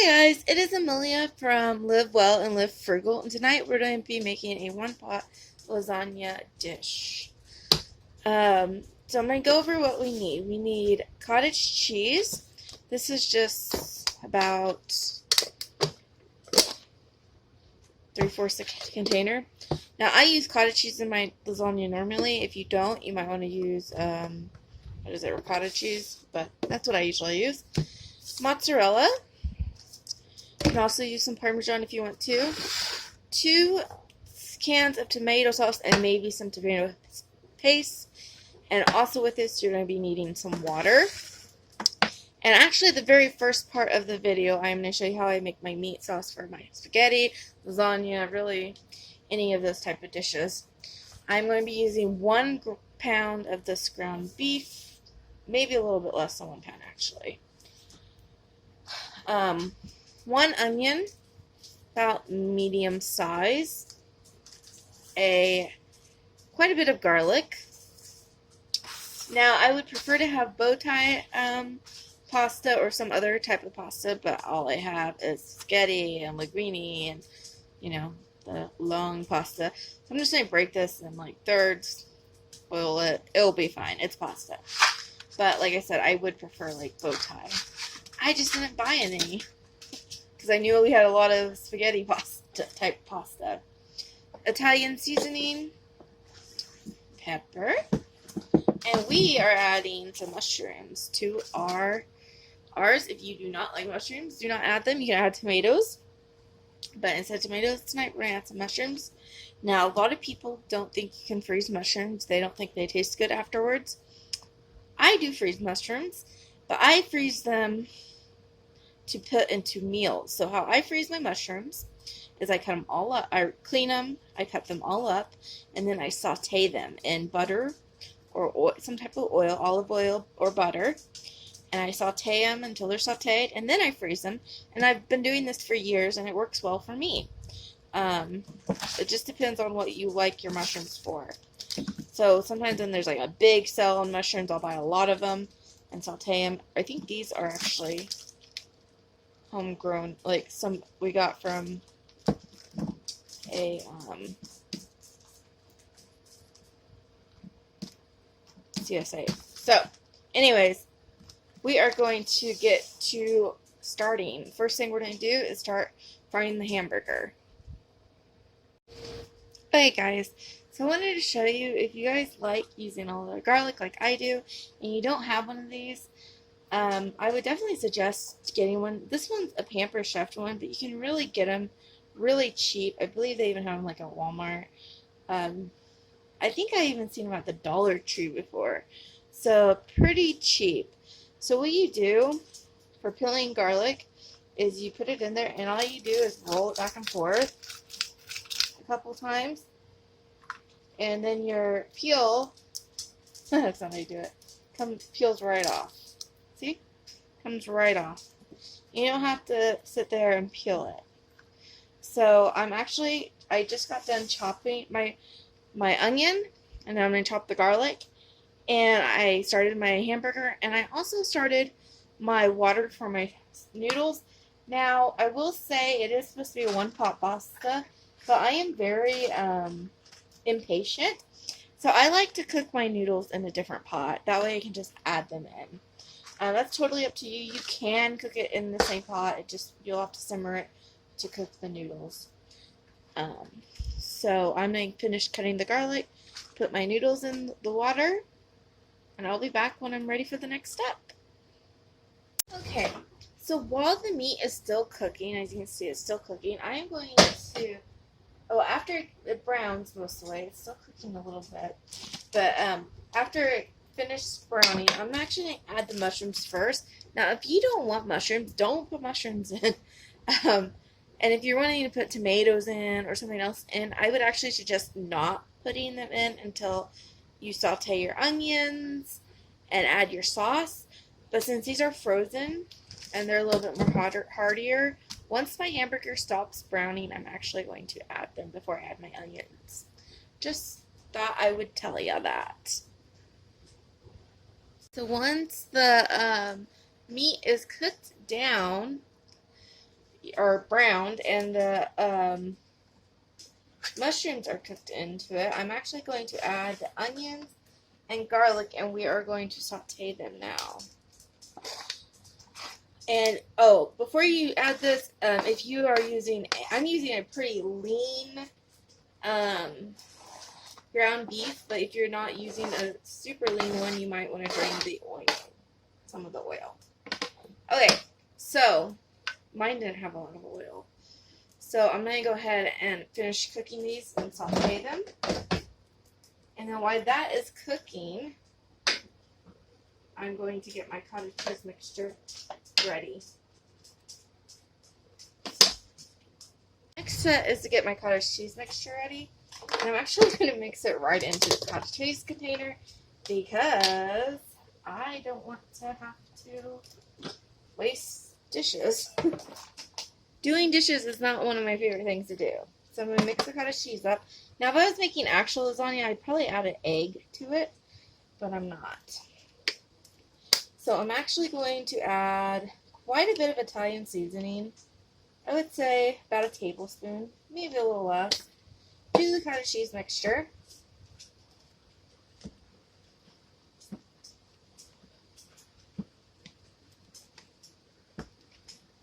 Hi guys, it is Amelia from Live Well and Live Frugal, and tonight we're going to be making a one-pot lasagna dish. So I'm going to go over what we need. We need cottage cheese. This is just about 3/4 container. Now I use cottage cheese in my lasagna normally. If you don't, you might want to use ricotta cheese, but that's what I usually use. Mozzarella. You can also use some Parmesan if you want to. 2 cans of tomato sauce and maybe some tomato paste. And also with this, you're going to be needing some water. And actually, the very first part of the video, I'm going to show you how I make my meat sauce for my spaghetti, lasagna, really any of those type of dishes. I'm going to be using 1 pound of this ground beef, maybe a little bit less than 1 pound actually. 1 onion, about medium size, quite a bit of garlic. Now, I would prefer to have bow tie pasta or some other type of pasta, but all I have is spaghetti and linguine and, the long pasta. So I'm just going to break this in like thirds, boil it. It'll be fine. It's pasta. But like I said, I would prefer like bow tie. I just didn't buy any because I knew we had a lot of spaghetti pasta type pasta. Italian seasoning, pepper, and we are adding some mushrooms to ours. If you do not like mushrooms, do not add them. You can add tomatoes, but instead of tomatoes tonight, we're going to add some mushrooms. Now, a lot of people don't think you can freeze mushrooms. They don't think they taste good afterwards. I do freeze mushrooms, but I freeze them to put into meals. So how I freeze my mushrooms is I cut them all up. I clean them, I cut them all up, and then I saute them in butter or oil, some type of oil, olive oil or butter. And I saute them until they're sauteed, and then I freeze them. And I've been doing this for years, and it works well for me. It just depends on what you like your mushrooms for. So sometimes when there's like a big sale on mushrooms, I'll buy a lot of them and saute them. I think these are actually homegrown, like some we got from a CSA. So, anyways, we are going to get to starting. First thing we're going to do is start frying the hamburger. Okay, guys. So I wanted to show you, if you guys like using all the garlic like I do, and you don't have one of these, I would definitely suggest getting one. This one's a Pamper Chef one, but you can really get them really cheap. I believe they even have them like at Walmart. I think I even seen them at the Dollar Tree before. So pretty cheap. So what you do for peeling garlic is you put it in there, and all you do is roll it back and forth a couple times. And then your peel, that's not how you do it, peels right off. See? Comes right off. You don't have to sit there and peel it. So I just got done chopping my onion, and I'm going to chop the garlic. And I started my hamburger, and I also started my water for my noodles. Now, I will say it is supposed to be a one-pot pasta, but I am very impatient. So I like to cook my noodles in a different pot. That way I can just add them in. That's totally up to you. You can cook it in the same pot. You'll have to simmer it to cook the noodles. So I'm going to finish cutting the garlic, put my noodles in the water, and I'll be back when I'm ready for the next step. Okay, so while the meat is still cooking, as you can see it's still cooking, I am going to, after it browns most of the way, it's still cooking a little bit, but after it finished browning, I'm actually going to add the mushrooms first. Now, if you don't want mushrooms, don't put mushrooms in. And if you're wanting to put tomatoes in or something else in, I would actually suggest not putting them in until you saute your onions and add your sauce. But since these are frozen and they're a little bit more heartier, once my hamburger stops browning, I'm actually going to add them before I add my onions. Just thought I would tell you that. So once the meat is cooked down, are browned and the mushrooms are cooked into it, I'm actually going to add the onions and garlic, and we are going to saute them now. And oh, before you add this, if you are using, I'm using a pretty lean ground beef, but if you're not using a super lean one, you might want to drain the oil, some of the oil. Okay, so mine didn't have a lot of oil. So I'm going to go ahead and finish cooking these and saute them. And then while that is cooking, I'm going to get my cottage cheese mixture ready. Next step is to get my cottage cheese mixture ready. And I'm actually going to mix it right into the cottage cheese container because I don't want to have to waste dishes. Doing dishes is not one of my favorite things to do. So I'm going to mix the cottage cheese up. Now, if I was making actual lasagna, I'd probably add an egg to it, but I'm not. So I'm actually going to add quite a bit of Italian seasoning. I would say about a tablespoon, maybe a little less, to the cottage cheese mixture.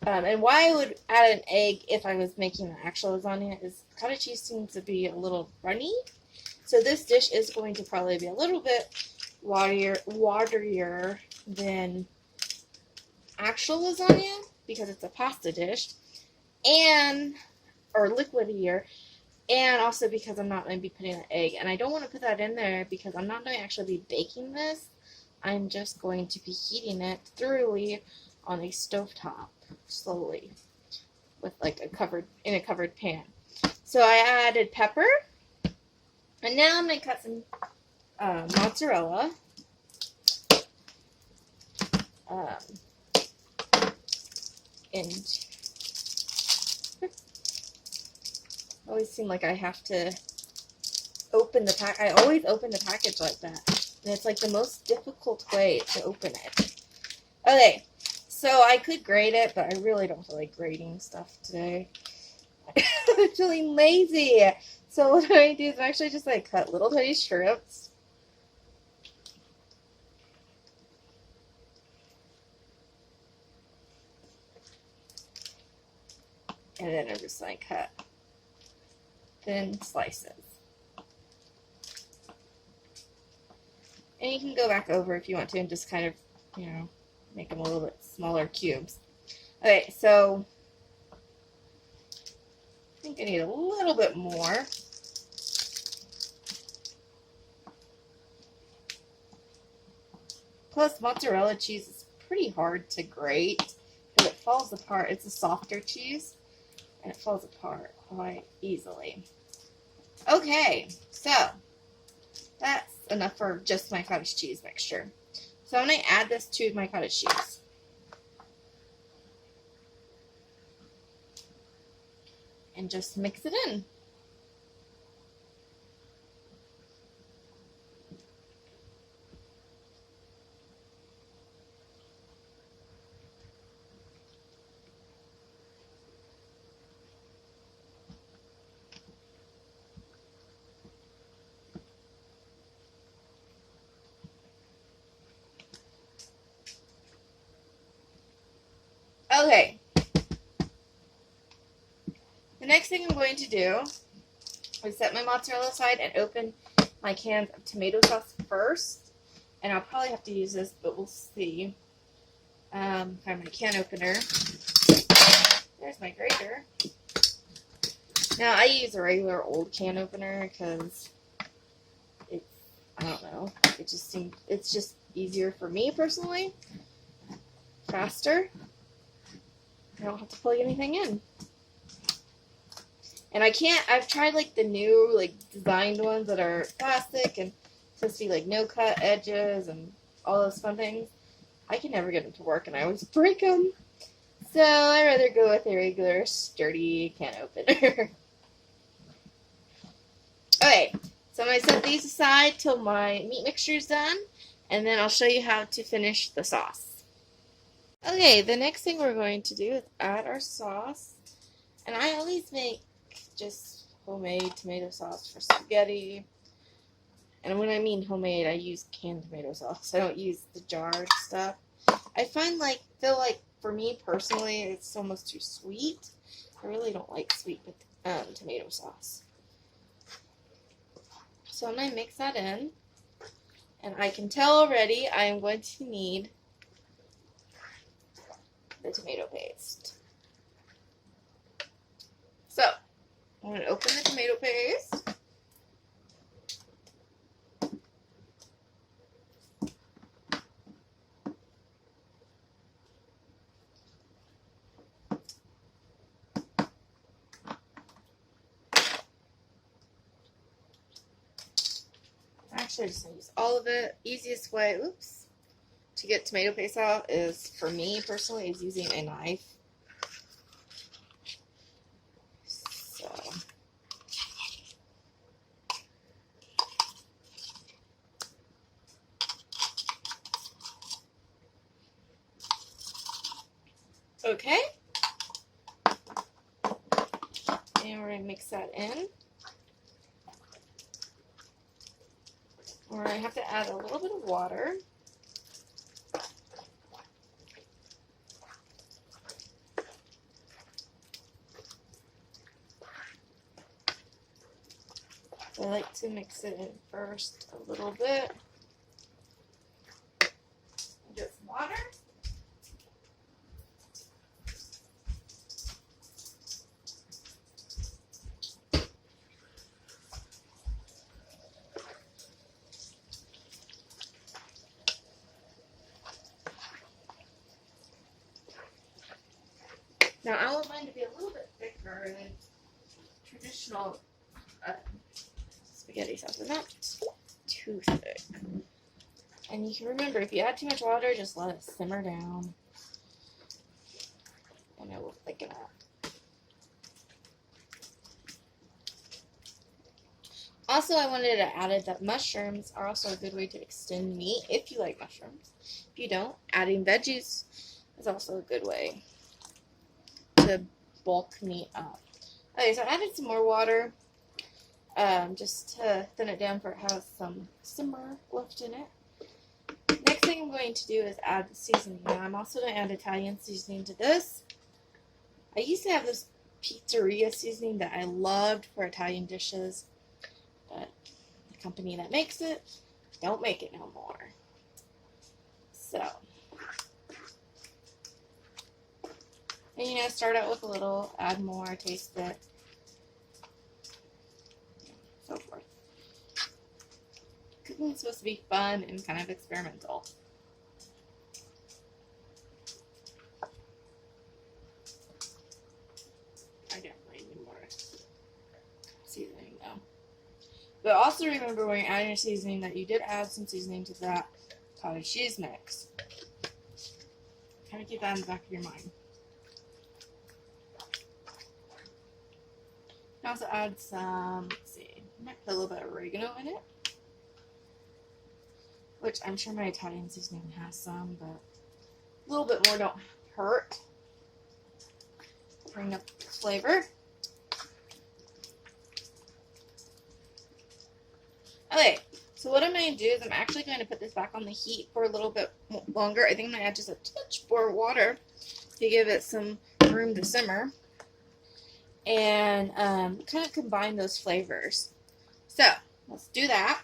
And why I would add an egg if I was making the actual lasagna is cottage cheese seems to be a little runny. So this dish is going to probably be a little bit waterier than actual lasagna because it's a pasta dish, or liquidier, and also because I'm not going to be putting an egg. And I don't want to put that in there because I'm not going to actually be baking this. I'm just going to be heating it thoroughly on a stovetop, slowly, with like a covered pan. So I added pepper, and now I'm going to cut some mozzarella. And I always seem like I have to open the pack. I always open the package like that, and it's like the most difficult way to open it. Okay, so I could grate it, but I really don't feel like grating stuff today. I'm feeling lazy. So what I do is I actually just like cut little tiny strips. And then I'm just like cut thin slices. And you can go back over if you want to and just kind of, make them a little bit smaller cubes. Okay, so I think I need a little bit more. Plus, mozzarella cheese is pretty hard to grate because it falls apart. It's a softer cheese, and it falls apart quite easily. Okay, so that's enough for just my cottage cheese mixture. So I'm going to add this to my cottage cheese. And just mix it in. Okay. The next thing I'm going to do is set my mozzarella aside and open my cans of tomato sauce first. And I'll probably have to use this, but we'll see. Find my can opener. There's my grater. Now, I use a regular old can opener because I don't know, it's just easier for me personally. Faster. I don't have to plug anything in. And I've tried like the new like designed ones that are plastic and supposed to be like no cut edges and all those fun things. I can never get them to work and I always break them. So I'd rather go with a regular sturdy can opener. Okay, so I'm going to set these aside till my meat mixture is done, and then I'll show you how to finish the sauce. Okay, the next thing we're going to do is add our sauce. And I always make just homemade tomato sauce for spaghetti. And when I mean homemade, I use canned tomato sauce. I don't use the jarred stuff. I feel like for me personally, it's almost too sweet. I really don't like sweet tomato sauce. So I'm going to mix that in. And I can tell already I am going to need the tomato paste. So, I'm going to open the tomato paste. Actually, I just going to use all of it. Easiest way, to get tomato paste out is, for me personally, is using a knife. So, okay. And we're going to mix that in. We're going to have to add a little bit of water. I like to mix it in first a little bit. Get some water. Now I want mine to be a little bit thicker than traditional spaghetti sauce, but not too thick. And you can remember, if you add too much water, just let it simmer down, and it will thicken up. Also, I wanted to add that mushrooms are also a good way to extend meat if you like mushrooms. If you don't, adding veggies is also a good way to bulk meat up. Okay, so I added some more water just to thin it down for it has some simmer left in it. Next thing I'm going to do is add the seasoning. Now I'm also going to add Italian seasoning to this. I used to have this pizzeria seasoning that I loved for Italian dishes, but the company that makes it don't make it no more. So, and start out with a little, add more, taste it, so forth. Cooking is supposed to be fun and kind of experimental. I definitely need more seasoning though. But also remember when you're adding your seasoning that you did add some seasoning to that cottage cheese mix. Kind of keep that in the back of your mind. You can also add some, I might put a little bit of oregano in it. Which I'm sure my Italian seasoning has some, but a little bit more don't hurt. Bring up the flavor. Okay, so what I'm going to do is I'm actually going to put this back on the heat for a little bit longer. I think I'm going to add just a touch more water to give it some room to simmer. And kind of combine those flavors. So, let's do that.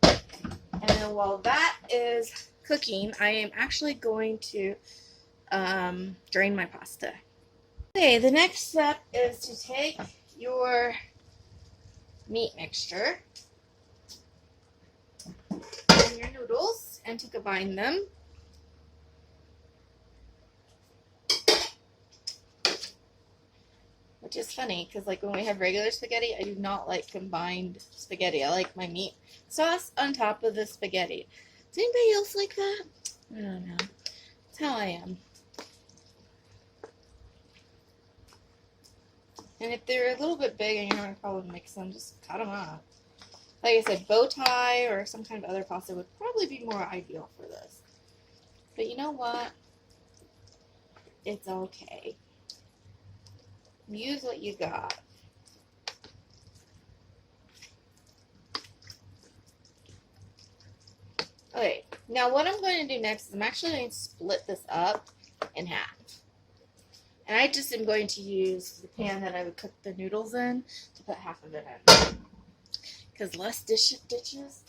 And then while that is cooking, I am actually going to drain my pasta. Okay, the next step is to take your meat mixture and your noodles and to combine them. Which is funny, because like when we have regular spaghetti, I do not like combined spaghetti. I like my meat sauce on top of the spaghetti. Does anybody else like that? I don't know. That's how I am. And if they're a little bit big and you're having a problem mix them, just cut them out. Like I said, bow tie or some kind of other pasta would probably be more ideal for this. But you know what? It's okay. Use what you got. Okay, now what I'm going to do next is I'm actually going to split this up in half. And I just am going to use the pan that I would cook the noodles in to put half of it in. Because less dishes is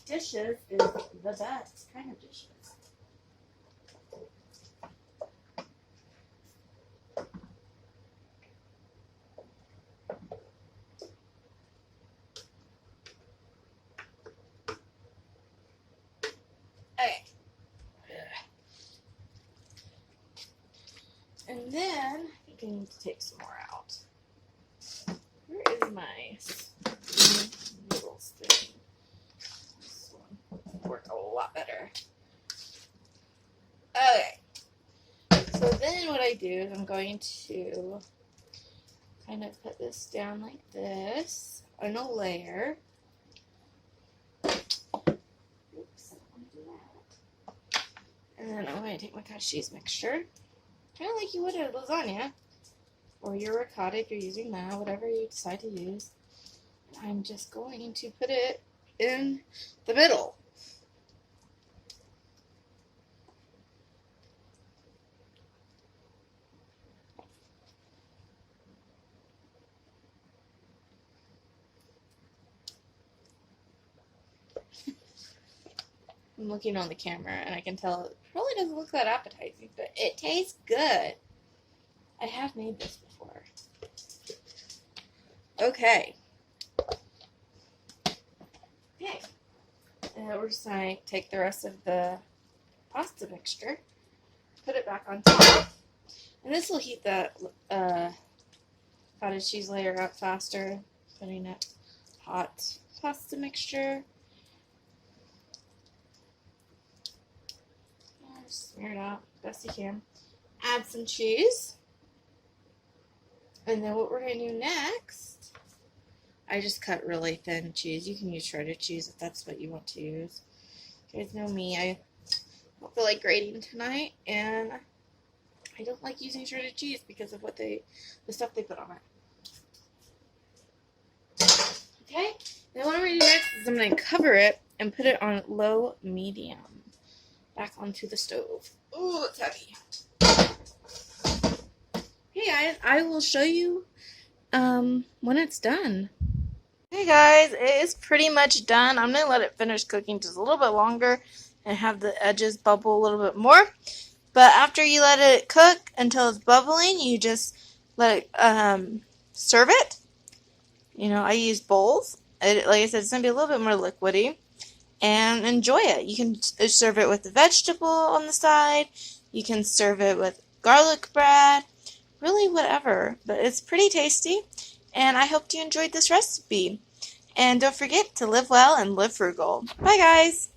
the best kind of dishes. Okay. And then I think I need to take some more out. Where is my noodles thing? This one would work a lot better. Okay. So then what I do is I'm going to kind of put this down like this on a layer. Oops, I don't want to do that. And then I'm going to take my cottage cheese mixture, kind of like you would a lasagna, or your ricotta if you're using that, whatever you decide to use. I'm just going to put it in the middle. I'm looking on the camera and I can tell it probably doesn't look that appetizing, but it tastes good. I have made this before. Okay. Okay. And we're just going to take the rest of the pasta mixture, put it back on top, and this will heat the cottage cheese layer up faster. Putting it hot pasta mixture. Just smear it out best you can. Add some cheese. And then what we're going to do next, I just cut really thin cheese. You can use shredded cheese if that's what you want to use. You guys know me, I don't feel like grating tonight, and I don't like using shredded cheese because of what the stuff they put on it. Okay, now what I'm going to do next is I'm going to cover it and put it on low medium. Back onto the stove. Oh, it's heavy. Hey guys, I will show you when it's done. Hey guys, it is pretty much done. I'm going to let it finish cooking just a little bit longer and have the edges bubble a little bit more. But after you let it cook until it's bubbling, you just let it serve it. You know, I use bowls. Like I said, it's going to be a little bit more liquidy. And enjoy it. You can serve it with a vegetable on the side. You can serve it with garlic bread. Really whatever. But it's pretty tasty. And I hope you enjoyed this recipe. And don't forget to live well and live frugal. Bye guys!